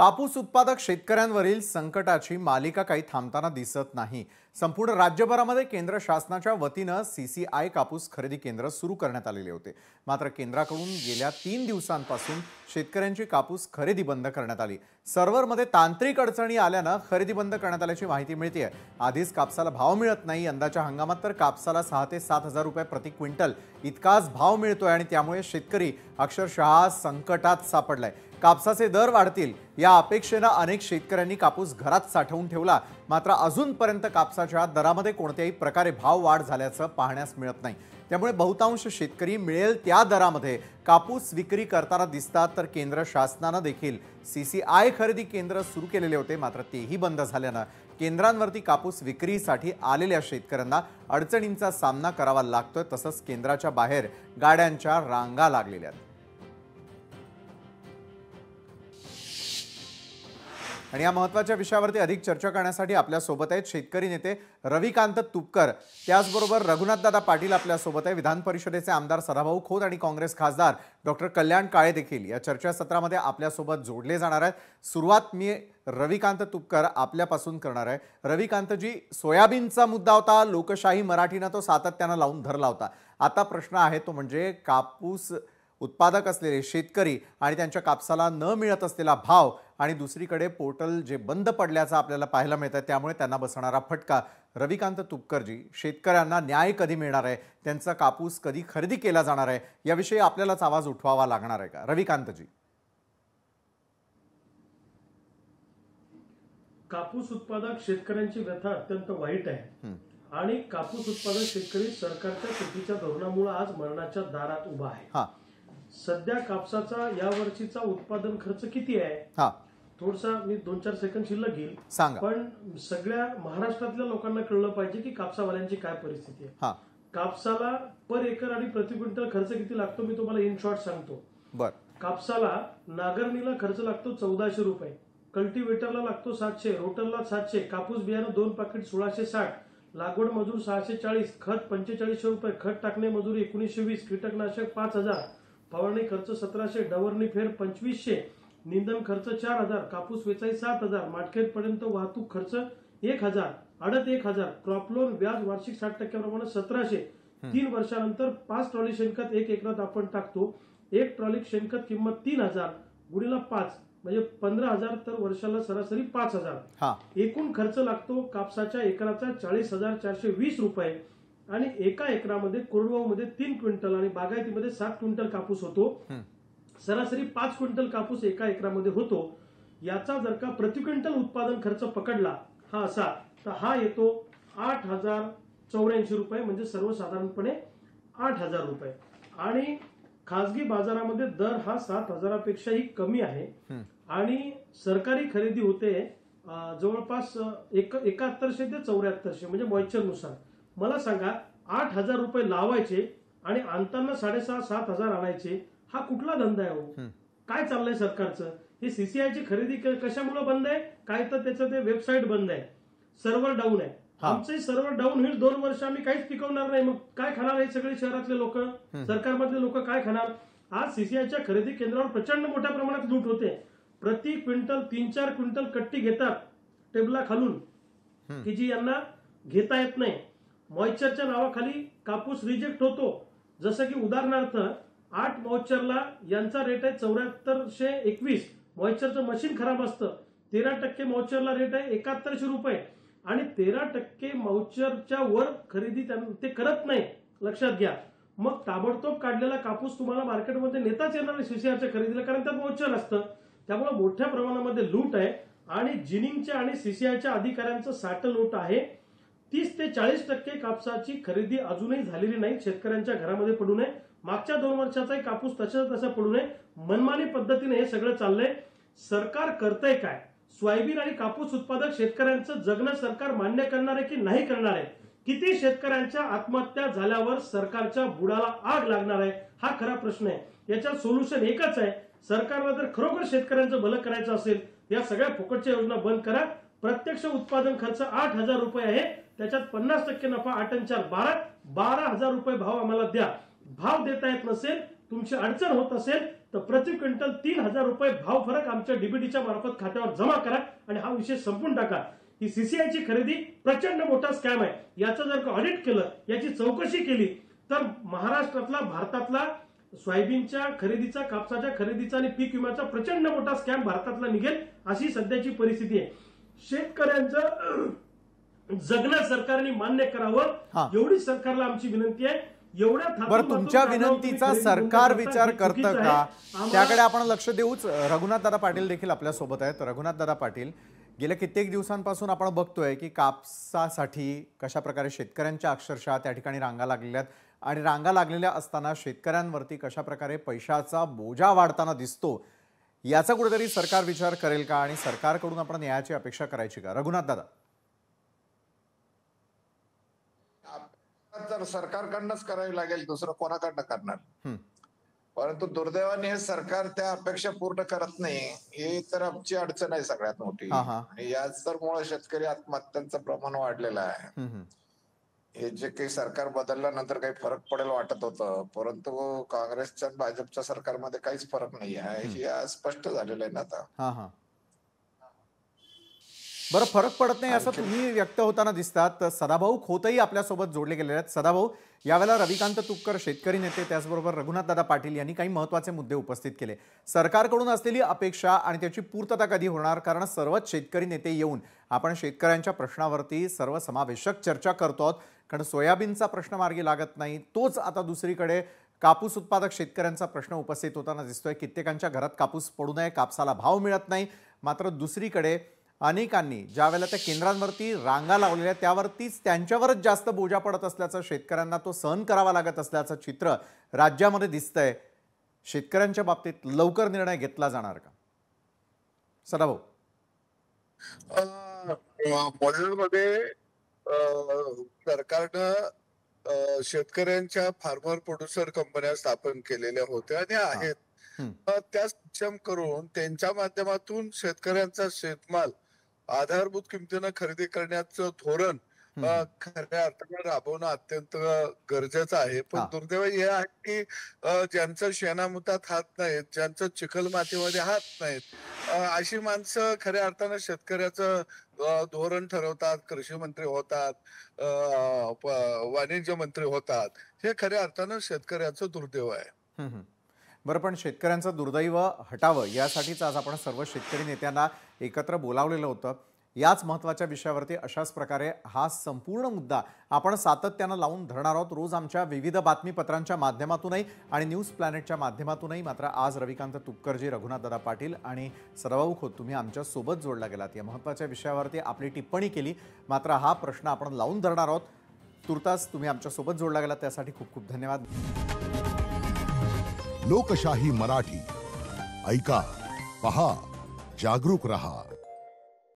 कापूस उत्पादक शेतकऱ्यांवरील संकटाची मालिका काही थांबताना दिसत नाही। संपूर्ण राज्यभरामध्ये केंद्र शासनाच्या वतीने सीसीआय कापूस खरेदी केंद्र सुरू करण्यात आलेले होते। मात्र केंद्राकडून गेल्या 3 दिवसांपासून शेतकऱ्यांची कापूस खरेदी बंद करण्यात आली। सर्व्हरमध्ये तांत्रिक अडचणी आल्याने खरेदी बंद करण्यात आल्याची माहिती मिळते आहे। आधीच कापसाला भाव मिळत नाही। यंदाच्या हंगामात तर कापसाला 6 ते 7 हजार रुपये प्रति क्विंटल इतकाच भाव मिळतोय आणि त्यामुळे शेतकरी अक्षरशः संकटात सापडलाय। कापसाचे दर वाढतील या अपेक्षेने अनेक शेतकऱ्यांनी कापूस घरात साठवून ठेवला, मात्र अजूनपर्यंत कापसाच्या दरामध्ये कोणत्याही प्रकारे भाव वाढ झाल्याचं पाहण्यास मिळत नाही। त्यामुळे बहुतांश शेतकरी मिळेल त्या दरामध्ये कापूस विक्री करताना दिसतात। तर केंद्र शासनाने देखील सीसीआय खरेदी केंद्र सुरू केलेले होते, मात्र तेही बंद झाल्याने केंद्रांवरती कापूस विक्रीसाठी आलेल्या शेतकऱ्यांना अडचणींचा सामना करावा लागतोय। तसंच केंद्राच्या बाहेर गाड्यांच्या रांगा लागलेल्या आहेत। आणि या महत्त्वाच्या विषयावरती अधिक चर्चा करण्यासाठी आपल्या सोबत आहेत शेतकरी नेते रविकांत तुपकर, त्याचबरोबर रघुनाथदादा पाटील आपल्या सोबत आहे, विधान परिषदेचे आमदार सदाभाऊ खोत आणि काँग्रेस खासदार डॉक्टर कल्याण काळे देखील या चर्चासत्रामध्ये आपल्या सोबत जोडले जाणार आहेत। सुरुवात मी रविकांत तुपकर आपल्यापासून करणार आहे। रविकांतजी, सोयाबीनचा मुद्दा होता, लोकशाही मराठीने तो सातत्याने लावून धरला होता। आता प्रश्न आहे तो म्हणजे कापूस उत्पादक असलेले शेतकरी आणि त्यांच्या कापसाला न मिळत असलेला भाव, आणि दुसरीकडे पोर्टल जे बंद पडल्याचं आपल्याला पाहायला मिळतं, त्यामुळे त्यांना बसणारा फटका। रविकांत तुपकरजी, शेतकऱ्यांना न्याय कधी मिळणार आहे, त्यांचा कापूस कधी खरेदी केला जाणार आहे, याविषयी आपल्यालाच आवाज उठवावा लागणार आहे का? रविकांतजी, कापूस उत्पादक शेतकऱ्यांची व्यथा अत्यंत वाईट आहे आणि कापूस उत्पादक शेतकरी सरकारच्या चुकीच्या धोरणामुळे आज मरणाच्या दारात उभा आहे। सध्या कापसाचा या वर्षीचा उत्पादन खर्च किती आहे? थोडसा मी 2-4 सेकंद शिल्लक घेईल, पण सगळ्या महाराष्ट्रातल्या लोकांना कळलं पाहिजे की कापसावाल्यांची काय परिस्थिती आहे। कापसाला पर एकर आणि प्रति क्विंटल खर्च किती लागतो मी तुम्हाला इन शॉर्ट सांगतो। कापसाला नागरणीला खर्च लागतो 1400 रुपये, कल्टिवेटरला लागतो 700, रोटरला 700, कापूस बियाणं 2 पाकिट 1660, लागवड मजूर 640, खत 4500 रुपये, खत टाकणे मजुरी 1920, कीटकनाशक 5000, फवारणी खर्च 1700, डवरणी फेर 2500, निंदन खर्च 4000, कापूस वेचाई 7000, मार्केट पर्यंत वाहतूक खर्च 1000, आडत 1000, क्रॉप लोन व्याज वार्षिक 60% प्रमाणे 1700, 3 वर्षानंतर 5 ट्रॉली शेणखत 1 एकरात आपण टाकतो, 1 ट्रॉली शेणखत किंमत 3000 गुणिले 5 म्हणजे 15000, तर वर्षाला सरासरी 5000। एकूण खर्च लागतो कापसाच्या एकराचा 40420 रुपये आणि एका एकरामध्ये कोरडवाहू मध्ये 3 क्विंटल आणि बागायतीमध्ये 7 क्विंटल कापूस होतो। सरासरी 5 क्विंटल कापूस एका एकरामध्ये होतो। याचा जर का प्रति क्विंटल उत्पादन खर्च पकडला हा असा, तर हा येतो 8084 रुपये, म्हणजे सर्वसाधारणपणे 8000 रुपये। आणि खासगी बाजारामध्ये दर हा 7000 पेक्षाही कमी आहे आणि सरकारी खरेदी होते जवळपास 7100 ते 7400, म्हणजे मॉइश्चर नुसार। मला सांगा, 8000 रुपये लावायचे आणि आणताना 6500-7000 आणायचे, हा कुठला धंदा आहे हो? काय चाललंय सरकारचं? हे सीसीआयची खरेदी कशामुळे बंद आहे? काय तर त्याचं ते वेबसाईट बंद आहे, सर्व्हर डाऊन आहे। आमचे सर्व्हर डाऊन होईल 2 वर्ष, आम्ही काहीच पिकवणार नाही, मग काय खाणार हे सगळे शहरातले लोक, सरकारमधले लोक काय खाणार? आज सीसीआयच्या खरेदी केंद्रावर प्रचंड मोठ्या प्रमाणात लूट होते। प्रति क्विंटल 3-4 क्विंटल कट्टी घेतात टेबला खालून, की जी यांना घेता येत नाही। मॉइश्चरच्या नावाखाली कापूस रिजेक्ट होतो। जसं की उदाहरणार्थ 8 मॉइश्चरला यांचा रेट आहे 7421, मॉइश्चरचं मशीन खराब असतं। 13% मॉइश्चरला रेट आहे 7100 रुपये आणि 13% मॉइश्चरच्या वर खरेदी ते करत नाही, लक्षात घ्या। मग ताबडतोब काढलेला कापूस तुम्हाला मार्केटमध्ये नेताच येणार नाही सीसीआयच्या खरेदीला, कारण त्यात मॉइश्चर असतं। त्यामुळे मोठ्या प्रमाणामध्ये लूट आहे आणि जिनिंगच्या आणि सीसीआयच्या अधिकाऱ्यांचं साटलोट आहे। 30 ते 40% कापसाची खरेदी अजूनही झालेली नाही, शेतकऱ्यांच्या घरामध्ये पडू नये। मागच्या 2 वर्षाचाही कापूस तसा पडू नये, मनमानी पद्धतीने हे सगळं चाललंय। सरकार करतंय काय? सोयाबीन आणि कापूस उत्पादक शेतकऱ्यांचं जगणं सरकार मान्य करणार आहे की नाही करणार आहे? किती शेतकऱ्यांच्या आत्महत्या झाल्यावर सरकारच्या बुडाला आग लागणार आहे, हा खरा प्रश्न आहे। याचं सोल्युशन एकच आहे, सरकारला जर खरोखर शेतकऱ्यांचं भलं करायचं असेल, या सगळ्या फुकटच्या योजना बंद करा। प्रत्यक्ष उत्पादन खर्च 8000 रुपये आहे, त्याच्यात 50% नफा 8 आणि 4 12,000 रुपये भाव आम्हाला द्या। भाव देता येत नसेल, तुमची अडचण होत असेल, तर प्रति क्विंटल 3,000 रुपये भाव फरक आमच्या डीबीटीच्या मार्फत खात्यावर जमा करा आणि हा विषय संपून टाका। ही सीसीआयची खरेदी प्रचंड मोठा स्कॅम आहे। याचं जर का ऑडिट केलं, याची चौकशी केली तर महाराष्ट्रातला, भारतातला सोयाबीनच्या खरेदीचा, कापसाच्या खरेदीचा आणि पीक विम्याचा प्रचंड मोठा स्कॅम भारतातला निघेल, अशी सध्याची परिस्थिती आहे। शेतकऱ्यांचं जगणं सरकारने मान्य करावं, एवढी सरकारला आमची विनंती आहे। बरं, तुमच्या विनंतीचा सरकार विचार करतं का त्याकडे आपण लक्ष देऊच। रघुनाथ दादा पाटील देखील आपल्या सोबत आहेत। रघुनाथ दादा पाटील, गेल्या कित्येक दिवसांपासून आपण बघतोय की कापसासाठी कशा प्रकारे शेतकऱ्यांच्या अक्षरशः त्या ठिकाणी रांगा लागलेल्या आहेत आणि रांगा लागलेल्या असताना शेतकऱ्यांवरती कशा प्रकारे पैशाचा बोजा वाढताना दिसतो, याचा कुठेतरी सरकार विचार करेल का आणि सरकारकडून आपण न्यायाची अपेक्षा करायची का? रघुनाथ दादा, तर सरकारकडनंच करावी लागेल, दुसरं कोणाकडनं करणार? परंतु दुर्दैवाने हे सरकार त्या अपेक्षा पूर्ण करत नाही, ही तर आमची अडचण आहे सगळ्यात मोठी। आणि याच तर मुळे शेतकरी आत्महत्यांचं प्रमाण वाढलेलं आहे। हे जे काही सरकार बदलल्यानंतर काही फरक पडेल वाटत होतं, परंतु काँग्रेसच्या भाजपच्या सरकारमध्ये काहीच फरक नाही आहे, हे स्पष्ट झालेलं आहे ना आता। बरं, फरक पडत नाही असं तुम्ही व्यक्त होताना दिसतात। सदाभाऊ खोतही आपल्यासोबत जोडले गेलेले आहेत। सदाभाऊ, यावेळेला रविकांत तुपकर शेतकरी नेते, त्याचबरोबर रघुनाथ दादा पाटील यांनी काही महत्त्वाचे मुद्दे उपस्थित केले। सरकारकडून असलेली अपेक्षा आणि त्याची पूर्तता कधी होणार? कारण सर्वच शेतकरी नेते येऊन आपण शेतकऱ्यांच्या प्रश्नावरती सर्वसमावेशक चर्चा करतो आहोत, कारण सोयाबीनचा प्रश्न मार्गी लागत नाही। तोच आता दुसरीकडे कापूस उत्पादक शेतकऱ्यांचा प्रश्न उपस्थित होताना दिसतोय। कित्येकांच्या घरात कापूस पडू नये, कापसाला भाव मिळत नाही। मात्र दुसरीकडे अनेकांनी ज्या वेळेला त्या केंद्रांवरती रांगा लावलेल्या त्यावरतीच त्यांच्यावरच जास्त बोजा पडत असल्याचं, शेतकऱ्यांना तो सहन करावा लागत असल्याचं चित्र राज्यामध्ये दिसतंय। शेतकऱ्यांच्या बाबतीत लवकर निर्णय घेतला जाणार का? सदाभाऊ, मॉडेलमध्ये सरकारनं शेतकऱ्यांच्या फार्मर प्रोड्युसर कंपन्या स्थापन केलेल्या होत्या आणि आहेत। त्या सक्षम करून त्यांच्या माध्यमातून शेतकऱ्यांचा शेतमाल आधारभूत किमतीनं खरेदी करण्याचं धोरण खऱ्या अर्थानं राबवणं अत्यंत गरजेचं आहे। पण दुर्दैव हे आहे की ज्यांचं शेणामुतात हात नाहीत, ज्यांचं चिखल मातीमध्ये हात नाहीत, अशी माणसं खऱ्या अर्थानं शेतकऱ्याचं धोरण ठरवतात, कृषी मंत्री होतात, वाणिज्य मंत्री होतात। हे खऱ्या अर्थानं शेतकऱ्याचं दुर्दैव आहे। बरं, पण शेतकऱ्यांचं दुर्दैव हटावं यासाठीच आज आपण सर्व शेतकरी नेत्यांना एकत्र बोलावलेलं होतं। याच महत्त्वाच्या विषयावरती अशाच प्रकारे हा संपूर्ण मुद्दा आपण सातत्यानं लावून धरणार आहोत, रोज आमच्या विविध बातमीपत्रांच्या माध्यमातूनही आणि न्यूज प्लॅनेटच्या माध्यमातूनही। मात्र आज रविकांत तुपकरजी, रघुनाथ दादा पाटील आणि सदाभाऊ खोत तुम्ही आमच्या सोबत जोडला गेलात, या महत्त्वाच्या विषयावरती आपली टिप्पणी केली। मात्र हा प्रश्न आपण लावून धरणार आहोत। तुर्तास तुम्ही आमच्या सोबत जोडला गेलात त्यासाठी खूप खूप धन्यवाद। लोकशाही मराठी, ऐका, पहा, जागरूक रहा।